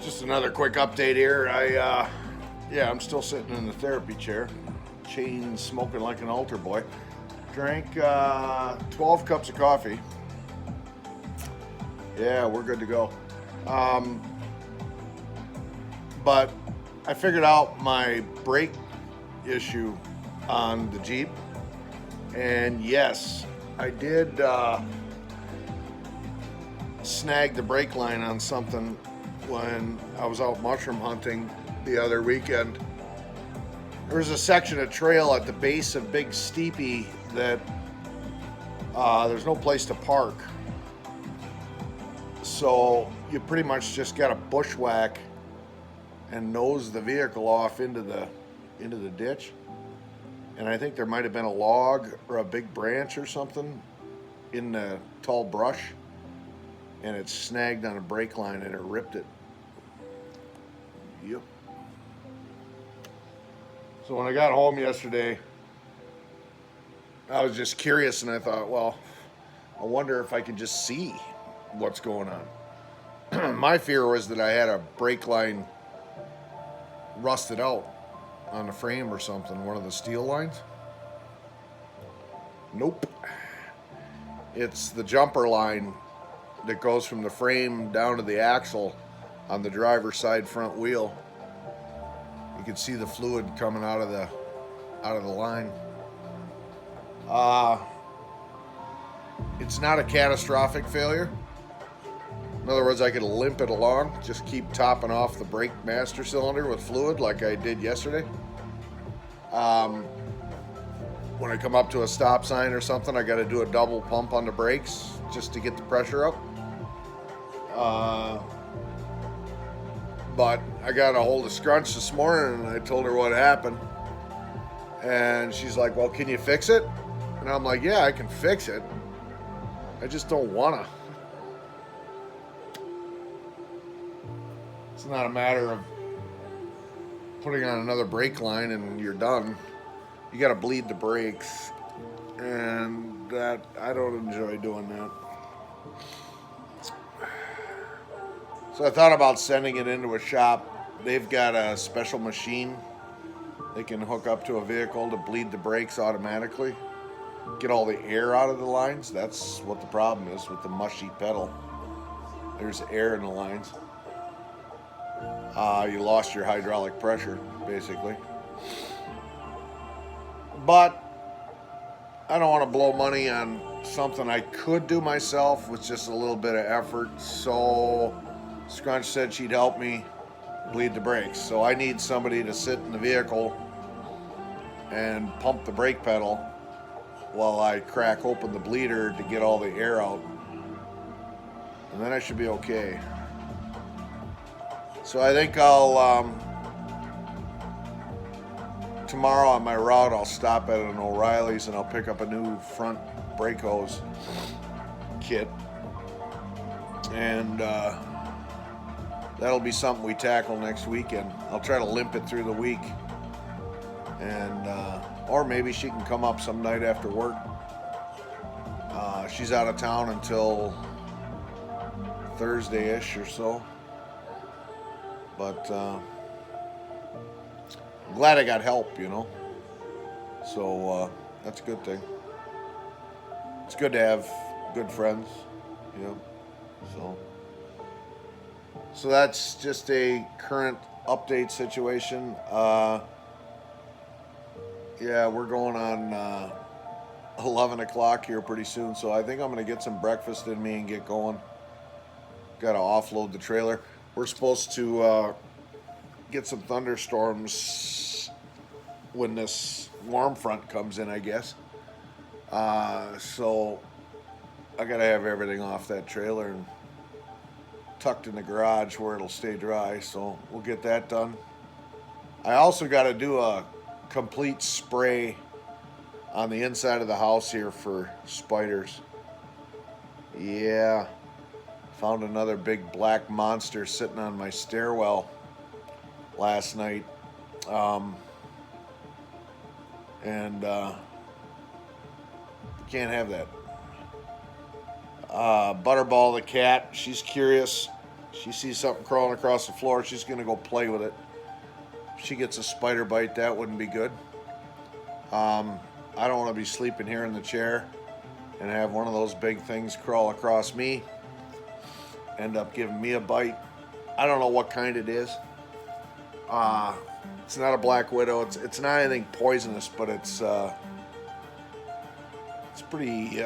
Just another quick update here. I'm still sitting in the therapy chair, chain smoking like an altar boy. Drank 12 cups of coffee. Yeah, we're good to go. But I figured out my brake issue on the Jeep, and yes, I did snag the brake line on something when I was out mushroom hunting the other weekend. There was a section of trail at the base of Big Steepy that there's no place to park. So you pretty much just got to bushwhack and nose the vehicle off into the ditch. And I think there might have been a log or a big branch or something in the tall brush, and it snagged on a brake line and it ripped it. Yep. So when I got home yesterday, I was just curious, and I thought, well, I wonder if I can just see what's going on. My fear was that I had a brake line rusted out on the frame or something, one of the steel lines. Nope. It's the jumper line that goes from the frame down to the axle on the driver's side front wheel. You can see the fluid coming out of the line. It's not a catastrophic failure. In other words, I could limp it along, just keep topping off the brake master cylinder with fluid like I did yesterday. When I come up to a stop sign or something, I got to do a double pump on the brakes just to get the pressure up. But I got a hold of Scrunch this morning and I told her what happened. And she's like, well, can you fix it? And I'm like, yeah, I can fix it. I just don't want to. It's not a matter of putting on another brake line and you're done. You got to bleed the brakes. And that, I don't enjoy doing that. So I thought about sending it into a shop. They've got a special machine they can hook up to a vehicle to bleed the brakes automatically. Get all the air out of the lines. That's what the problem is with the mushy pedal. There's air in the lines. You lost your hydraulic pressure, basically. But I don't want to blow money on something I could do myself with just a little bit of effort. So Scrunch said she'd help me bleed the brakes. So I need somebody to sit in the vehicle and pump the brake pedal while I crack open the bleeder to get all the air out. And then I should be okay. So I think I'll, tomorrow on my route, I'll stop at an O'Reilly's and I'll pick up a new front brake hose kit. And that'll be something we tackle next weekend. I'll try to limp it through the week. And, or maybe she can come up some night after work. She's out of town until Thursday-ish or so. But I'm glad I got help, you know. So that's a good thing. It's good to have good friends, you know. So that's just a current update situation. Yeah, we're going on 11 o'clock here pretty soon, so I think I'm going to get some breakfast in me and get going. Got to offload the trailer. We're supposed to get some thunderstorms when this warm front comes in, I guess. So I got to have everything off that trailer and tucked in the garage where it'll stay dry, so we'll get that done. I also got to do a complete spray on the inside of the house here for spiders. Yeah, found another big black monster sitting on my stairwell last night. And can't have that. Butterball the cat, she's curious. She sees something crawling across the floor, she's going to go play with it. If she gets a spider bite, that wouldn't be good. I don't want to be sleeping here in the chair and have one of those big things crawl across me, end up giving me a bite. I don't know what kind it is. It's not a black widow. It's not anything poisonous, but it's pretty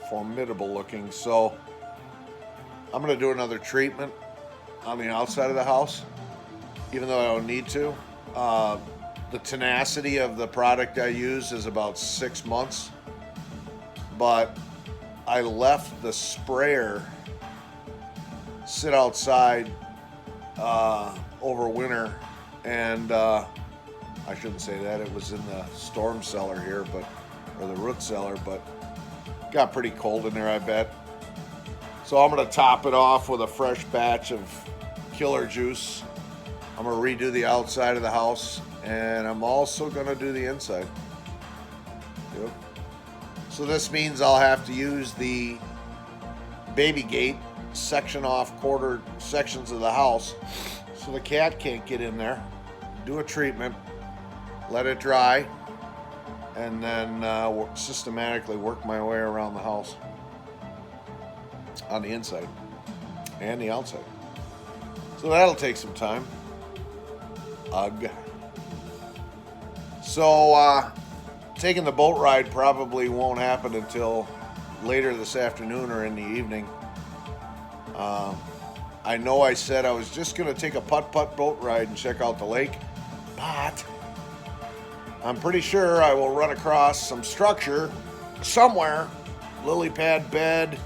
formidable looking. So I'm going to do another treatment on the outside of the house, even though I don't need to. The tenacity of the product I use is about 6 months, but I left the sprayer sit outside over winter, and I shouldn't say that, it was in the storm cellar here, or the root cellar, but got pretty cold in there, I bet. So I'm going to top it off with a fresh batch of killer juice. I'm going to redo the outside of the house, and I'm also going to do the inside. Yep. So this means I'll have to use the baby gate, section off quarter sections of the house so the cat can't get in there. Do a treatment, let it dry, and then systematically work my way around the house on the inside and the outside. So that'll take some time. Ugh. So taking the boat ride probably won't happen until later this afternoon or in the evening. I know I said I was just going to take a putt-putt boat ride and check out the lake, but I'm pretty sure I will run across some structure somewhere, lily pad bed,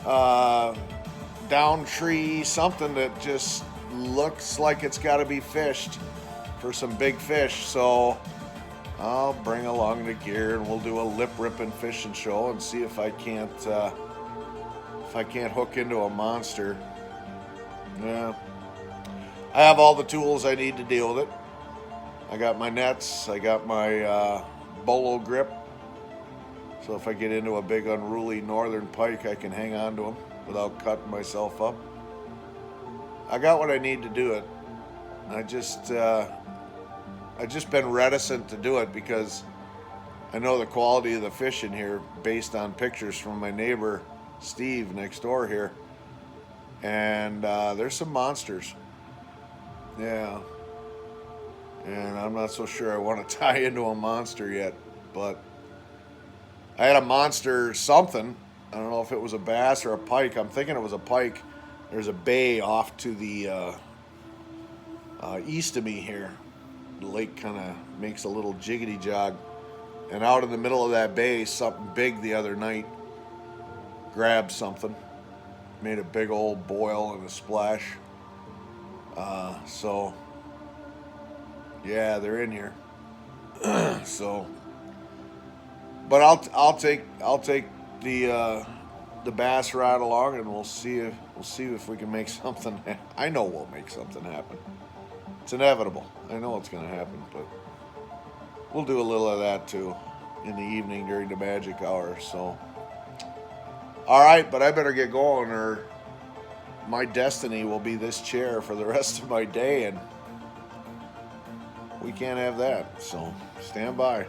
down tree, something that just looks like it's got to be fished for some big fish. So I'll bring along the gear and we'll do a lip ripping fishing show and see if I can't hook into a monster. Yeah, I have all the tools I need to deal with it. I got my nets, I got my bolo grip, so if I get into a big unruly northern pike, I can hang on to them without cutting myself up. I got what I need to do it. I just been reticent to do it because I know the quality of the fish in here based on pictures from my neighbor Steve next door here, and there's some monsters. Yeah, and I'm not so sure I want to tie into a monster yet, but I had a monster something. I don't know if it was a bass or a pike. I'm thinking it was a pike. There's a bay off to the east of me here. The lake kind of makes a little jiggity jog, and out in the middle of that bay, something big the other night grabbed something, made a big old boil and a splash. So yeah, they're in here. So, but I'll take the bass rod along, and we'll see if we can make something. I know we'll make something happen. It's inevitable. I know it's going to happen, but we'll do a little of that too in the evening during the magic hour. So, all right, but I better get going, or my destiny will be this chair for the rest of my day, and we can't have that. So stand by.